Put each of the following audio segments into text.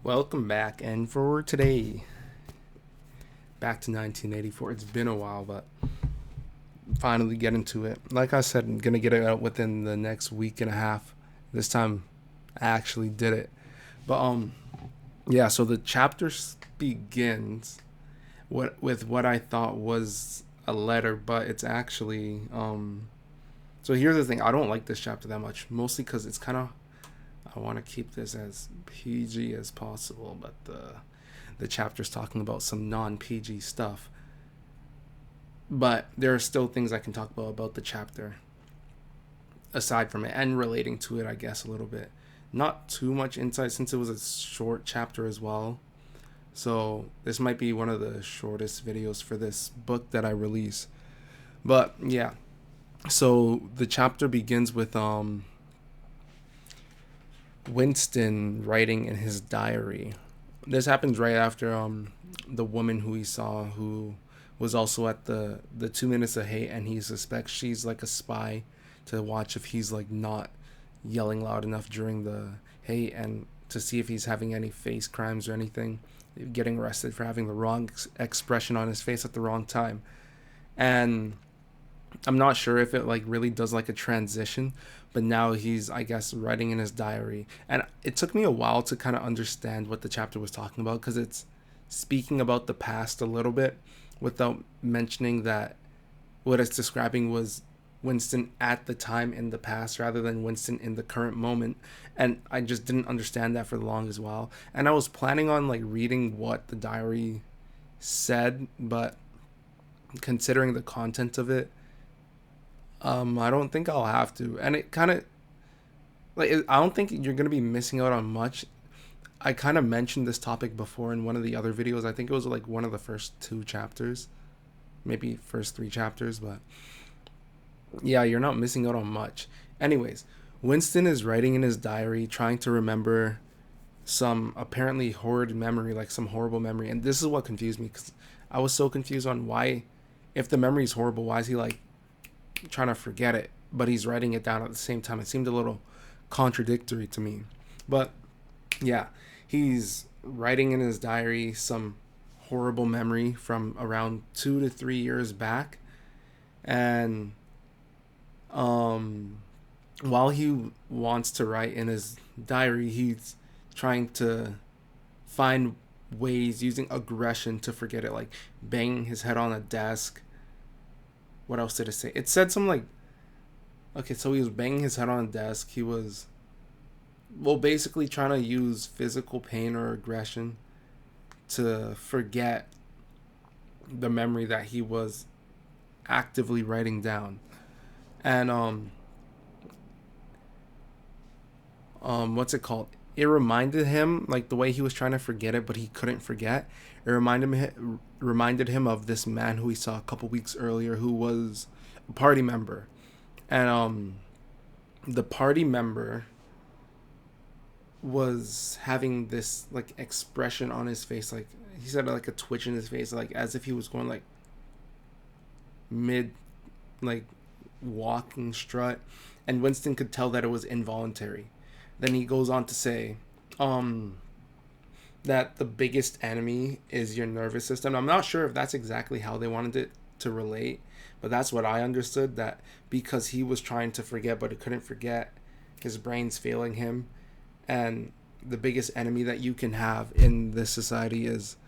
Welcome back, and for today, back to 1984. It's been a while, but finally get into it. Like I said, I'm gonna get it out within the next week and a half. This time, I actually did it. But yeah. So the chapter begins with what I thought was a letter, but it's actually. So here's the thing. I don't like this chapter that much, mostly because it's kind of. I want to keep this as PG as possible, but the chapter's talking about some non PG stuff. But there are still things I can talk about the chapter aside from it and relating to it, I guess, a little bit. Not too much insight since it was a short chapter as well. So this might be one of the shortest videos for this book that I release. But yeah. So the chapter begins with Winston writing in his diary. This happens right after the woman who he saw, who was also at the 2 minutes of hate, and he suspects she's like a spy to watch if he's like not yelling loud enough during the hate, and to see if he's having any face crimes or anything, getting arrested for having the wrong expression on his face at the wrong time. And I'm not sure if it like really does like a transition, but now he's, I guess, writing in his diary. And it took me a while to kind of understand what the chapter was talking about, because it's speaking about the past a little bit without mentioning that what it's describing was Winston at the time in the past rather than Winston in the current moment. And I just didn't understand that for the longest while. And I was planning on like reading what the diary said, but considering the content of it, I don't think I'll have to. And it kind of I don't think you're gonna be missing out on much. I kind of mentioned this topic before in one of the other videos. I think it was like one of the first two chapters, maybe first three chapters, but yeah, you're not missing out on much. Anyways, Winston is writing in his diary, trying to remember some apparently horrid memory, like some horrible memory. And this is what confused me, because I was so confused on why, if the memory is horrible, why is he like trying to forget it, but he's writing it down at the same time. It seemed a little contradictory to me. But yeah, he's writing in his diary some horrible memory from around 2 to 3 years back. And um while he wants to write in his diary, he's trying to find ways using aggression to forget it, like banging his head on a desk. What else did it say? It said something like, okay, so he was banging his head on a desk. He was, well, basically trying to use physical pain or aggression to forget the memory that he was actively writing down. And what's it called? It reminded him, like the way he was trying to forget it, but he couldn't forget. It reminded him of this man who he saw a couple weeks earlier, who was a party member. And the party member was having this like expression on his face, like he said, like a twitch in his face, like as if he was going like mid, like walking strut. And Winston could tell that it was involuntary. Then he goes on to say that the biggest enemy is your nervous system. I'm not sure if that's exactly how they wanted it to relate, but that's what I understood, that because he was trying to forget but he couldn't forget, his brain's failing him. And the biggest enemy that you can have in this society is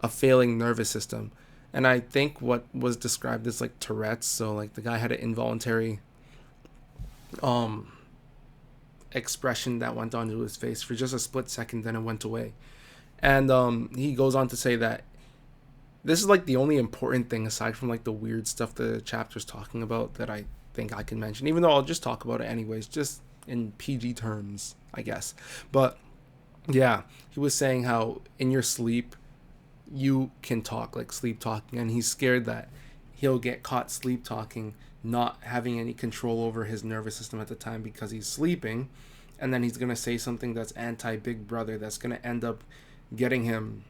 a failing nervous system. And I think what was described as like Tourette's, so like the guy had an involuntary um expression that went onto his face for just a split second, then it went away. And he goes on to say that this is like the only important thing aside from like the weird stuff the chapter's talking about that I think I can mention, even though I'll just talk about it anyways, just in PG terms, I guess. But yeah, he was saying how in your sleep you can talk, like sleep talking, and he's scared that he'll get caught sleep talking, not having any control over his nervous system at the time because he's sleeping, and then he's gonna say something that's anti Big Brother that's gonna end up getting him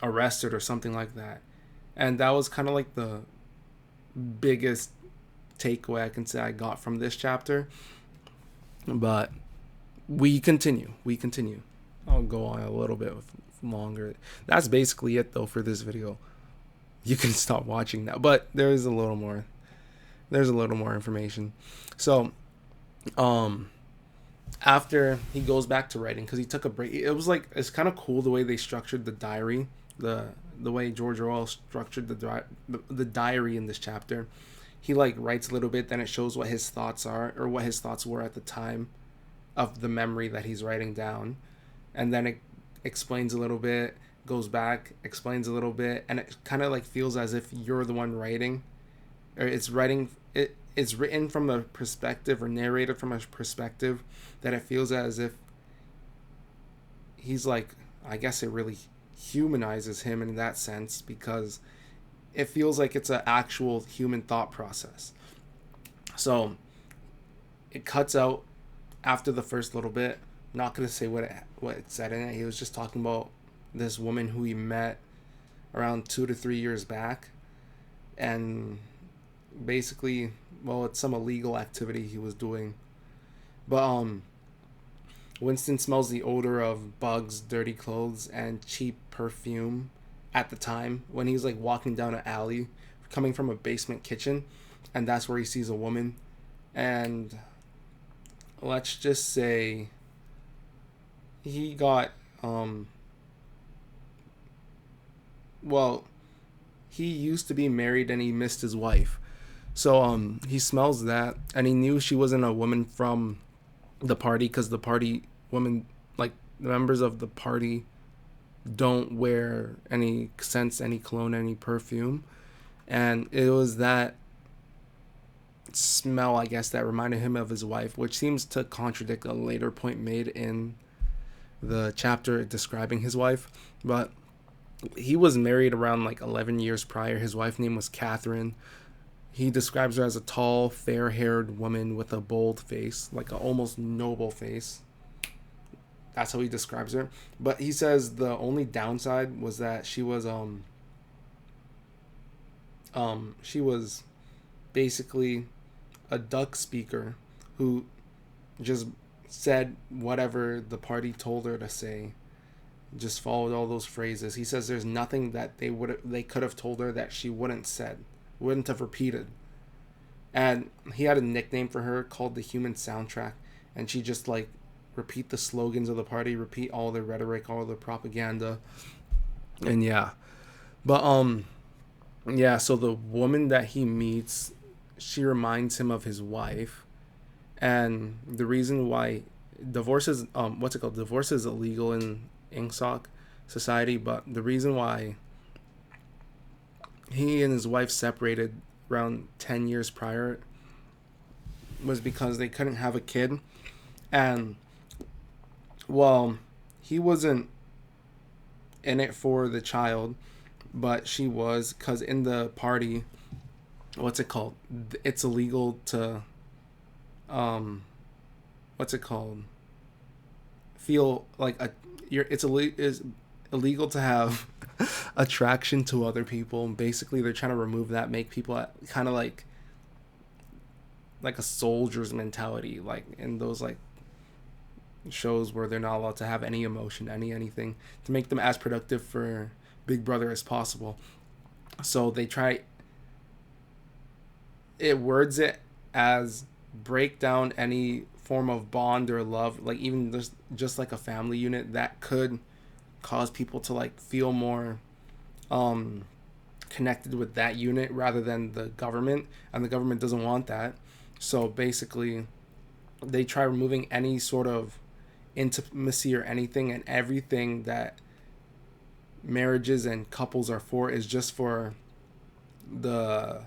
arrested or something like that. And that was kind of like the biggest takeaway I can say I got from this chapter. But we continue. I'll go on a little bit longer. That's basically it though for this video. You can stop watching now, but there's a little more. There's a little more information. So, um, after he goes back to writing because he took a break, it was like it's kind of cool the way they structured the diary, the way George Orwell structured the diary in this chapter. He like writes a little bit, then it shows what his thoughts are or what his thoughts were at the time of the memory that he's writing down, and then it explains a little bit, goes back, explains a little bit, and it kind of like feels as if you're the one writing, or it's written from a perspective or narrated from a perspective that it feels as if he's like, I guess it really humanizes him in that sense because it feels like it's an actual human thought process. So it cuts out after the first little bit. I'm not gonna say what it said in it. He was just talking about this woman who he met around 2 to 3 years back, and basically, well, it's some illegal activity he was doing. But Winston smells the odor of bugs, dirty clothes, and cheap perfume at the time when he's like walking down an alley, coming from a basement kitchen, and that's where he sees a woman. And let's just say he got well, he used to be married and he missed his wife. So he smells that and he knew she wasn't a woman from the party because the party women, like the members of the party, don't wear any scents, any cologne, any perfume. And it was that smell, I guess, that reminded him of his wife, which seems to contradict a later point made in the chapter describing his wife. But he was married around like 11 years prior. His wife's name was Catherine. He describes her as a tall, fair-haired woman with a bold face, like an almost noble face. That's how he describes her. But he says the only downside was that she was basically a duck speaker who just said whatever the party told her to say, just followed all those phrases. He says there's nothing that they could have told her that she wouldn't have repeated. And he had a nickname for her called the Human Soundtrack, and she just like repeat the slogans of the party, repeat all the rhetoric, all the propaganda. And yeah. But yeah, so the woman that he meets, she reminds him of his wife. And the reason why divorce is divorce is illegal in Ingsoc society, but the reason why he and his wife separated around 10 years prior was because they couldn't have a kid. And well, he wasn't in it for the child, but she was, because in the party, it's illegal to feel like is illegal to have attraction to other people. And basically they're trying to remove that, make people kind of like a soldier's mentality, like in those like shows where they're not allowed to have any emotion, anything, to make them as productive for Big Brother as possible. So they try it words it as break down any form of bond or love, like even just like a family unit that could cause people to like feel more connected with that unit rather than the government, and the government doesn't want that. So basically they try removing any sort of intimacy or anything, and everything that marriages and couples are for is just for the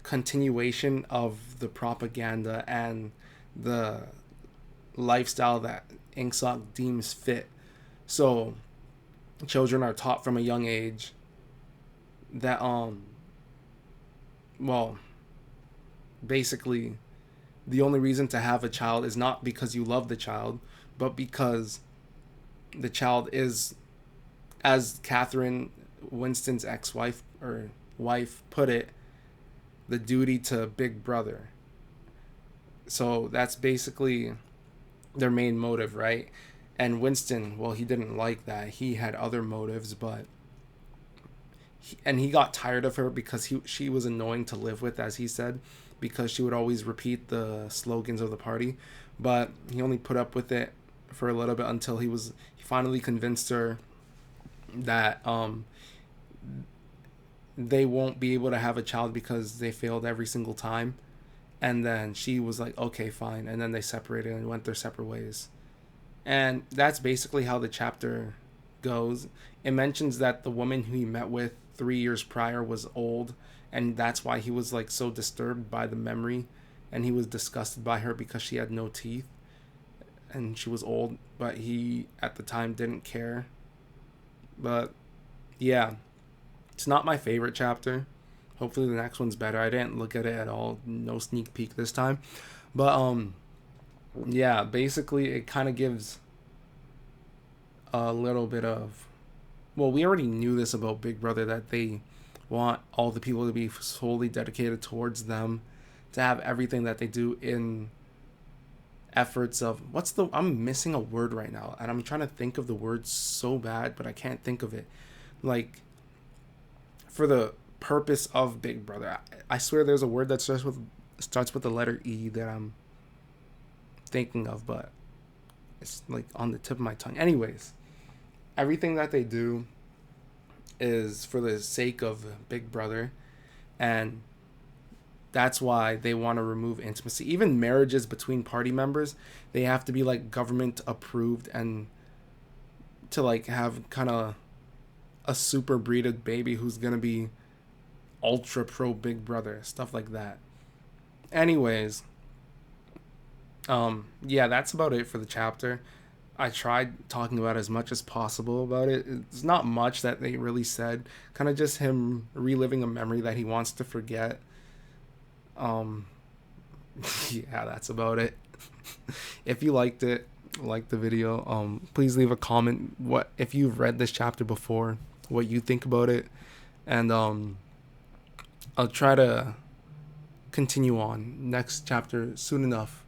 continuation of the propaganda and the lifestyle that Ingsoc deems fit. So children are taught from a young age that basically the only reason to have a child is not because you love the child, but because the child is, as Catherine, Winston's ex-wife or wife, put it, the duty to Big Brother. So that's basically their main motive, right? And Winston, well, he didn't like that. He had other motives, but he got tired of her because she was annoying to live with, as he said, because she would always repeat the slogans of the party. But he only put up with it for a little bit until he finally convinced her that they won't be able to have a child because they failed every single time. And then she was like, okay, fine. And then they separated and went their separate ways. And that's basically how the chapter goes. It mentions that the woman who he met with 3 years prior was old, and that's why he was like so disturbed by the memory, and he was disgusted by her because she had no teeth and she was old, but he at the time didn't care. But yeah, it's not my favorite chapter. Hopefully the next one's better. I didn't look at it at all. No sneak peek this time. But yeah, basically it kind of gives a little bit of, well, we already knew this about Big Brother, that they want all the people to be solely dedicated towards them, to have everything that they do in efforts of, I'm missing a word right now and I'm trying to think of the word so bad, but I can't think of it. Like, for the purpose of Big Brother. I swear there's a word that starts with the letter E that I'm thinking of, but it's like on the tip of my tongue. Anyways, everything that they do is for the sake of Big Brother, and that's why they want to remove intimacy. Even marriages between party members, they have to be like government approved, and to like have kind of a super breeded baby who's gonna be ultra pro Big Brother, stuff like that. Anyways, yeah, that's about it for the chapter. I tried talking about as much as possible about it. It's not much that they really said. Kind of just him reliving a memory that he wants to forget. Um, yeah, that's about it. If you liked it, like the video, please leave a comment. What if you've read this chapter before? What you think about it, and I'll try to continue on next chapter soon enough.